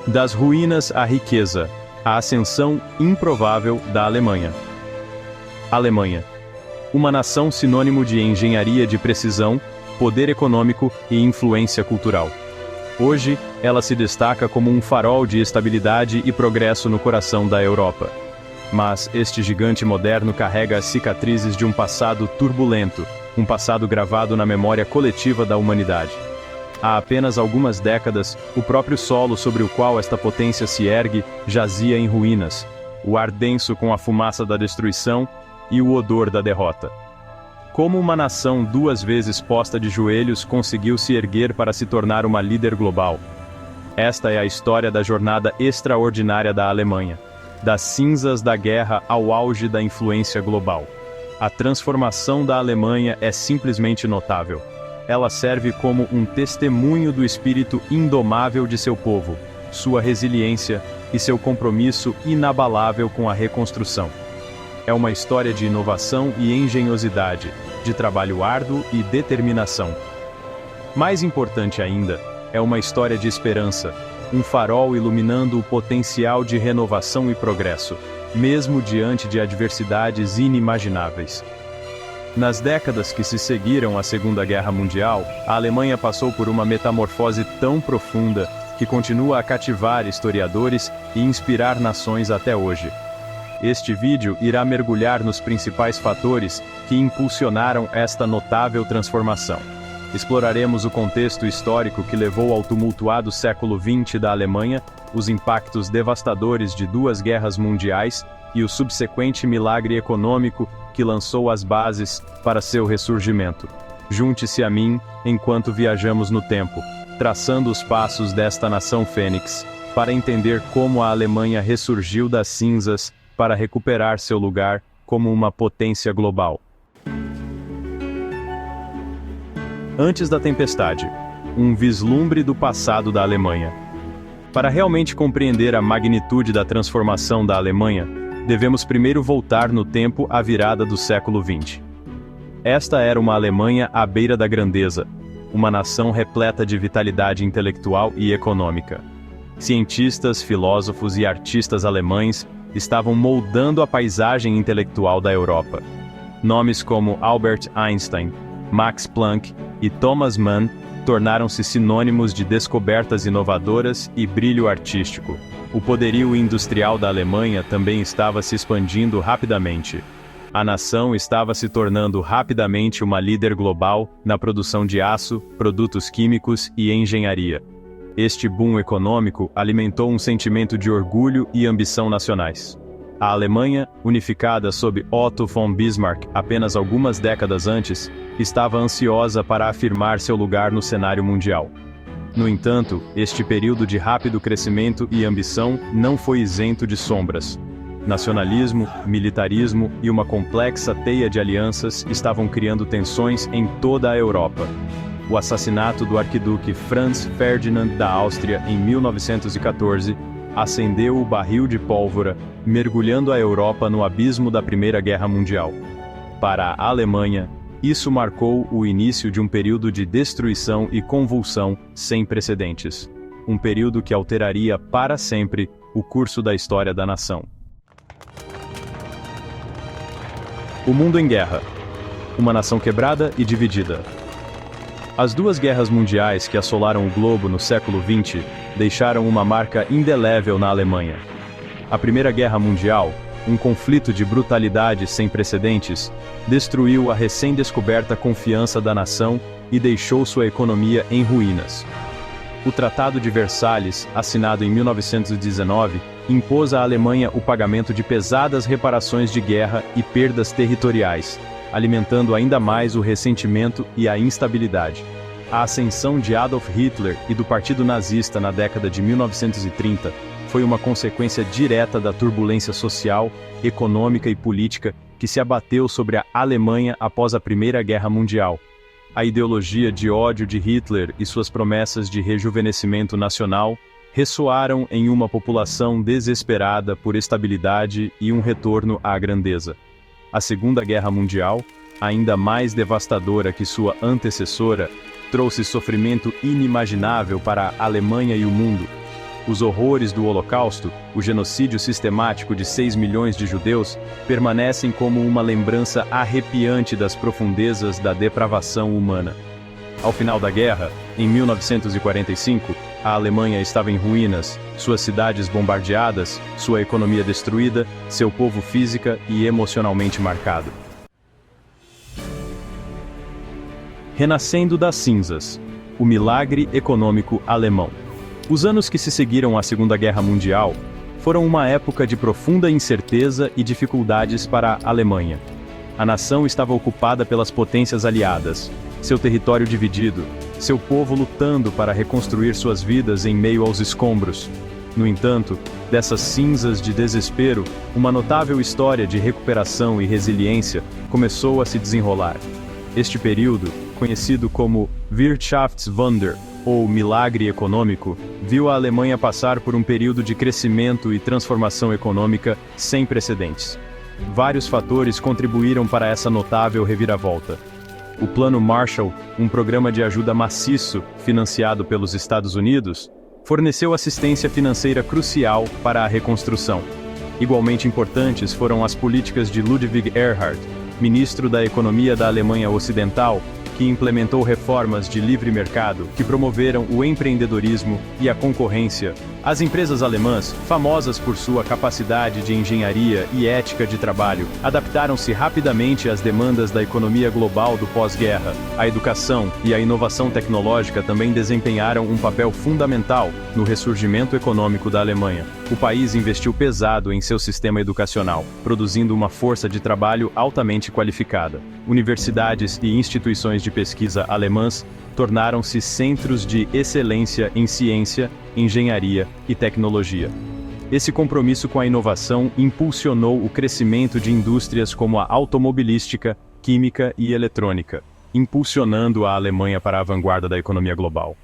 Das ruínas à riqueza, a ascensão improvável da Alemanha. Alemanha. Uma nação sinônimo de engenharia de precisão, poder econômico e influência cultural. Hoje, ela se destaca como um farol de estabilidade e progresso no coração da Europa. Mas este gigante moderno carrega as cicatrizes de um passado turbulento, um passado gravado na memória coletiva da humanidade. Há apenas algumas décadas, o próprio solo sobre o qual esta potência se ergue jazia em ruínas, o ar denso com a fumaça da destruição e o odor da derrota. Como uma nação duas vezes posta de joelhos conseguiu se erguer para se tornar uma líder global? Esta é a história da jornada extraordinária da Alemanha, das cinzas da guerra ao auge da influência global. A transformação da Alemanha é simplesmente notável. Ela serve como um testemunho do espírito indomável de seu povo, sua resiliência e seu compromisso inabalável com a reconstrução. É uma história de inovação e engenhosidade, de trabalho árduo e determinação. Mais importante ainda, é uma história de esperança, um farol iluminando o potencial de renovação e progresso, mesmo diante de adversidades inimagináveis. Nas décadas que se seguiram à Segunda Guerra Mundial, a Alemanha passou por uma metamorfose tão profunda que continua a cativar historiadores e inspirar nações até hoje. Este vídeo irá mergulhar nos principais fatores que impulsionaram esta notável transformação. Exploraremos o contexto histórico que levou ao tumultuado século XX da Alemanha, os impactos devastadores de duas guerras mundiais e o subsequente milagre econômico que lançou as bases para seu ressurgimento. Junte-se a mim enquanto viajamos no tempo, traçando os passos desta nação fênix, para entender como a Alemanha ressurgiu das cinzas para recuperar seu lugar como uma potência global. Antes da tempestade, um vislumbre do passado da Alemanha. Para realmente compreender a magnitude da transformação da Alemanha, devemos primeiro voltar no tempo à virada do século XX. Esta era uma Alemanha à beira da grandeza, uma nação repleta de vitalidade intelectual e econômica. Cientistas, filósofos e artistas alemães estavam moldando a paisagem intelectual da Europa. Nomes como Albert Einstein, Max Planck e Thomas Mann tornaram-se sinônimos de descobertas inovadoras e brilho artístico. O poderio industrial da Alemanha também estava se expandindo rapidamente. A nação estava se tornando rapidamente uma líder global na produção de aço, produtos químicos e engenharia. Este boom econômico alimentou um sentimento de orgulho e ambição nacionais. A Alemanha, unificada sob Otto von Bismarck apenas algumas décadas antes, estava ansiosa para afirmar seu lugar no cenário mundial. No entanto, este período de rápido crescimento e ambição não foi isento de sombras. Nacionalismo, militarismo e uma complexa teia de alianças estavam criando tensões em toda a Europa. O assassinato do arquiduque Franz Ferdinand da Áustria em 1914 acendeu o barril de pólvora, mergulhando a Europa no abismo da Primeira Guerra Mundial. Para a Alemanha, isso marcou o início de um período de destruição e convulsão sem precedentes. Um período que alteraria para sempre o curso da história da nação. O mundo em guerra. Uma nação quebrada e dividida. As duas guerras mundiais que assolaram o globo no século XX deixaram uma marca indelével na Alemanha. A Primeira Guerra Mundial, um conflito de brutalidade sem precedentes, destruiu a recém-descoberta confiança da nação e deixou sua economia em ruínas. O Tratado de Versalhes, assinado em 1919, impôs à Alemanha o pagamento de pesadas reparações de guerra e perdas territoriais, alimentando ainda mais o ressentimento e a instabilidade. A ascensão de Adolf Hitler e do Partido Nazista na década de 1930 foi uma consequência direta da turbulência social, econômica e política que se abateu sobre a Alemanha após a Primeira Guerra Mundial. A ideologia de ódio de Hitler e suas promessas de rejuvenescimento nacional ressoaram em uma população desesperada por estabilidade e um retorno à grandeza. A Segunda Guerra Mundial, ainda mais devastadora que sua antecessora, trouxe sofrimento inimaginável para a Alemanha e o mundo. Os horrores do Holocausto, o genocídio sistemático de 6 milhões de judeus, permanecem como uma lembrança arrepiante das profundezas da depravação humana. Ao final da guerra, em 1945, a Alemanha estava em ruínas, suas cidades bombardeadas, sua economia destruída, seu povo física e emocionalmente marcado. Renascendo das cinzas. O milagre econômico alemão. Os anos que se seguiram à Segunda Guerra Mundial foram uma época de profunda incerteza e dificuldades para a Alemanha. A nação estava ocupada pelas potências aliadas, seu território dividido, seu povo lutando para reconstruir suas vidas em meio aos escombros. No entanto, dessas cinzas de desespero, uma notável história de recuperação e resiliência começou a se desenrolar. Este período, conhecido como Wirtschaftswunder, ou milagre econômico, viu a Alemanha passar por um período de crescimento e transformação econômica sem precedentes. Vários fatores contribuíram para essa notável reviravolta. O Plano Marshall, um programa de ajuda maciço financiado pelos Estados Unidos, forneceu assistência financeira crucial para a reconstrução. Igualmente importantes foram as políticas de Ludwig Erhard, ministro da Economia da Alemanha Ocidental, que implementou reformas de livre mercado que promoveram o empreendedorismo e a concorrência. As empresas alemãs, famosas por sua capacidade de engenharia e ética de trabalho, adaptaram-se rapidamente às demandas da economia global do pós-guerra. A educação e a inovação tecnológica também desempenharam um papel fundamental no ressurgimento econômico da Alemanha. O país investiu pesado em seu sistema educacional, produzindo uma força de trabalho altamente qualificada. Universidades e instituições de pesquisa alemãs tornaram-se centros de excelência em ciência, engenharia e tecnologia. Esse compromisso com a inovação impulsionou o crescimento de indústrias como a automobilística, química e eletrônica, impulsionando a Alemanha para a vanguarda da economia global.